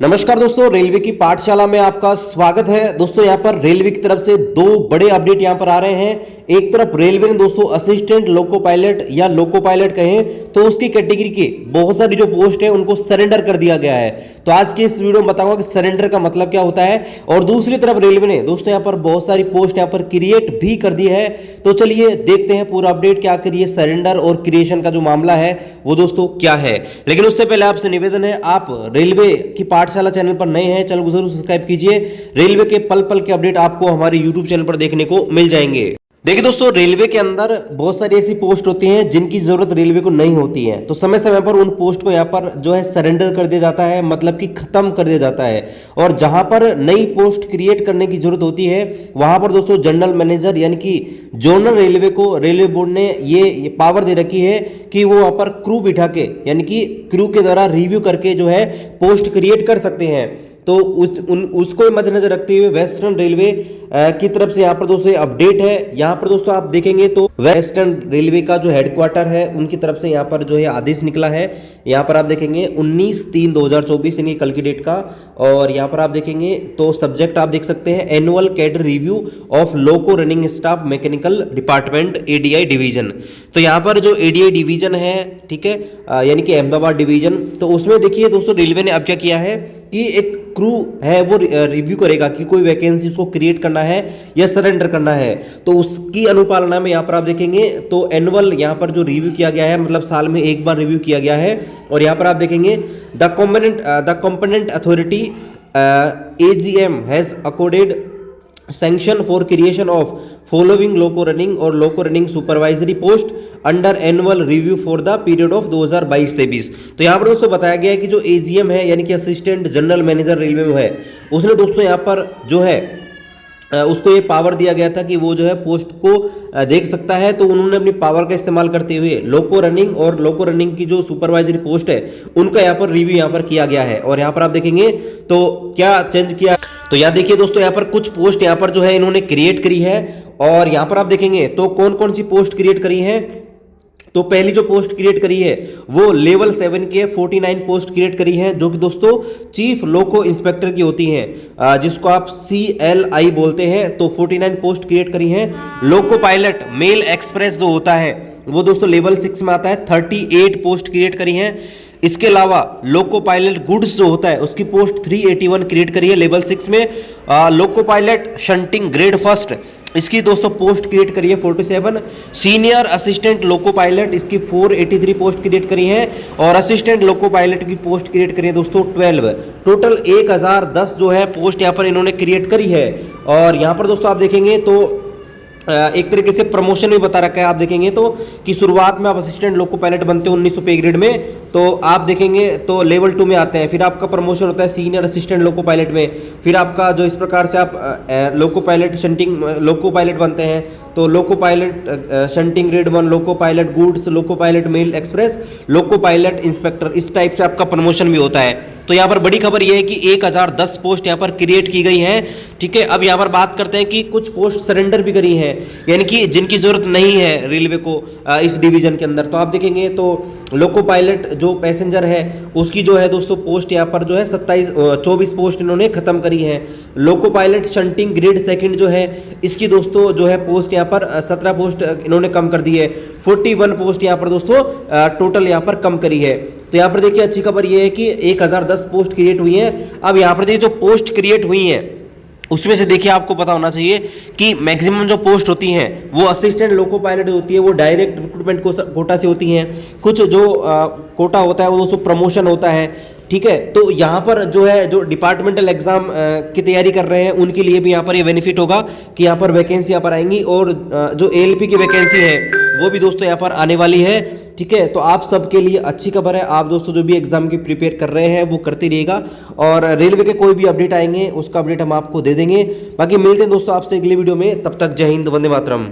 नमस्कार दोस्तों, रेलवे की पाठशाला में आपका स्वागत है। दोस्तों यहाँ पर रेलवे की तरफ से दो बड़े अपडेट यहाँ पर आ रहे हैं। एक तरफ रेलवे ने दोस्तों असिस्टेंट लोको पायलट या लोको पायलट कहें तो उसकी कैटेगरी के बहुत सारी जो पोस्ट है उनको सरेंडर कर दिया गया है। तो आज की इस वीडियो में बताऊंगा कि सरेंडर का मतलब क्या होता है। और दूसरी तरफ रेलवे ने दोस्तों यहाँ पर बहुत सारी पोस्ट यहाँ पर क्रिएट भी कर दी है। तो चलिए देखते हैं पूरा अपडेट क्या करिए सरेंडर और क्रिएशन का जो मामला है वो दोस्तों क्या है। लेकिन उससे पहले आपसे निवेदन है, आप रेलवे की पाठशाला चैनल पर नए हैं, चैनल को जरूर सब्सक्राइब कीजिए। रेलवे के पल पल के अपडेट आपको हमारे यूट्यूब चैनल पर देखने को मिल जाएंगे। देखिए दोस्तों, रेलवे के अंदर बहुत सारी ऐसी पोस्ट होती हैं जिनकी जरूरत रेलवे को नहीं होती है। तो समय समय पर उन पोस्ट को यहाँ पर जो है सरेंडर कर दिया जाता है, मतलब कि खत्म कर दिया जाता है। और जहां पर नई पोस्ट क्रिएट करने की जरूरत होती है वहां पर दोस्तों जनरल मैनेजर यानी कि जोनल रेलवे को रेलवे बोर्ड ने ये पावर दे रखी है कि वो वहां पर क्रू बिठा के यानी कि क्रू के द्वारा रिव्यू करके जो है पोस्ट क्रिएट कर सकते हैं। तो उसको मद्देनजर रखते हुए वेस्टर्न रेलवे की तरफ से यहाँ पर दोस्तों अपडेट है। यहाँ पर दोस्तों आप देखेंगे तो वेस्टर्न रेलवे का जो हेडक्वार्टर है उनकी तरफ से यहाँ पर जो है आदेश निकला है। यहाँ पर आप देखेंगे 19/3/2024 यानी कल की डेट का। और यहाँ पर आप देखेंगे तो सब्जेक्ट आप देख सकते हैं annual cadre review of loco running staff mechanical department ADI division. तो यहाँ पर जो एडीआई डिवीजन है, ठीक है, यानी कि अहमदाबाद डिवीजन, तो उसमें देखिए दोस्तों रेलवे ने अब क्या किया है कि एक क्रू है वो रिव्यू करेगा कि कोई वैकेंसी उसको क्रिएट करना है या सरेंडर करना है। तो उसकी अनुपालना में यहाँ पर आप देखेंगे तो एनुअल यहाँ पर जो रिव्यू किया गया है, मतलब साल में एक बार रिव्यू किया गया है। और यहाँ पर आप देखेंगे the component authority AGM has accorded sanction for creation of following loco running और loco running supervisory post under annual review for the period of 2022-23। तो यहाँ पर दोस्तों बताया गया है कि जो AGM है यानी कि असिस्टेंट जनरल मैनेजर रेलवे में है, उसने दोस्तों यहाँ पर जो है उसको ये पावर दिया गया था कि वो जो है पोस्ट को देख सकता है। तो उन्होंने अपनी पावर का इस्तेमाल करते हुए लोको रनिंग और लोको रनिंग की जो सुपरवाइजरी पोस्ट है उनका यहाँ पर रिव्यू यहाँ पर किया गया है। और यहाँ पर आप देखेंगे तो क्या चेंज किया, तो यहाँ देखिए दोस्तों यहाँ पर कुछ पोस्ट यहाँ पर जो है इन्होंने क्रिएट करी है। और यहाँ पर आप देखेंगे तो कौन कौन सी पोस्ट क्रिएट करी है। तो पहली जो पोस्ट क्रिएट करी है वो लेवल 7 के 49 पोस्ट क्रिएट करी है, जो कि दोस्तों चीफ लोको इंस्पेक्टर की होती हैं, जिसको आप CLI बोलते हैं। तो 49 पोस्ट क्रिएट करी है। लोको पायलट मेल एक्सप्रेस जो होता है वो दोस्तों लेवल 6 में आता है, 38 पोस्ट क्रिएट करी है। इसके अलावा लोको पायलट गुड्स जो होता है उसकी पोस्ट 381 क्रिएट करी है लेवल 6 में। लोको पायलट शंटिंग ग्रेड फर्स्ट इसकी दोस्तों पोस्ट क्रिएट करी है 47। सीनियर असिस्टेंट लोको पायलट इसकी 483 पोस्ट क्रिएट करी है। और असिस्टेंट लोको पायलट की पोस्ट क्रिएट करी है दोस्तों 12। टोटल 1010 जो है पोस्ट यहाँ पर इन्होंने क्रिएट करी है। और यहाँ पर दोस्तों आप देखेंगे तो एक तरीके से प्रमोशन भी बता रखा है। आप देखेंगे तो कि शुरुआत में आप असिस्टेंट लोको पायलट बनते हैं 1900 पे ग्रेड में, तो आप देखेंगे तो लेवल 2 में आते हैं। फिर आपका प्रमोशन होता है सीनियर असिस्टेंट लोको पायलट में। फिर आपका जो इस प्रकार से आप loco pilot shunting loco pilot बनते हैं तो loco pilot shunting grade 1, loco pilot goods, loco pilot mail express, loco pilot inspector, इस टाइप से आपका प्रमोशन भी होता है। तो यहाँ पर बड़ी खबर यह है कि 1010 पोस्ट यहाँ पर क्रिएट की गई हैं, ठीक है। अब यहाँ पर बात करते हैं कि कुछ पोस्ट सरेंडर भी करी हैं, यानी कि जिनकी जरूरत नहीं है रेलवे को इस डिवीजन के अंदर। तो आप देखेंगे तो लोको पायलट जो पैसेंजर है उसकी जो है दोस्तों पोस्ट यहाँ पर जो है 24 पोस्ट इन्होंने खत्म करी है। लोको पायलट शंटिंग ग्रेड सेकंड जो है इसकी दोस्तों जो है पोस्ट यहाँ पर 17 पोस्ट इन्होंने कम कर दी है। 41 पोस्ट यहाँ पर दोस्तों टोटल यहाँ पर कम करी है। तो यहाँ पर देखिए अच्छी खबर ये है कि 1010 पोस्ट क्रिएट हुई हैं। अब यहाँ पर देखिए जो पोस्ट क्रिएट हुई हैं उसमें से देखिए आपको पता होना चाहिए कि मैक्सिमम जो पोस्ट होती हैं वो असिस्टेंट लोको पायलट होती है, वो डायरेक्ट रिक्रूटमेंट कोटा से होती हैं। कुछ जो कोटा होता है वो दोस्तों प्रमोशन होता है, ठीक है। तो यहाँ पर जो है जो डिपार्टमेंटल एग्जाम की तैयारी कर रहे हैं उनके लिए भी यहाँ पर ये बेनिफिट होगा कि यहाँ पर वैकेंसी यहाँ पर आएंगी। और जो ALP की वैकेंसी है वो भी दोस्तों यहाँ पर आने वाली है, ठीक है। तो आप सबके लिए अच्छी खबर है। आप दोस्तों जो भी एग्जाम की प्रिपेयर कर रहे हैं वो करते रहिएगा। और रेलवे के कोई भी अपडेट आएंगे उसका अपडेट हम आपको दे देंगे। बाकी मिलते हैं दोस्तों आपसे अगली वीडियो में, तब तक जय हिंद, वंदे मातरम।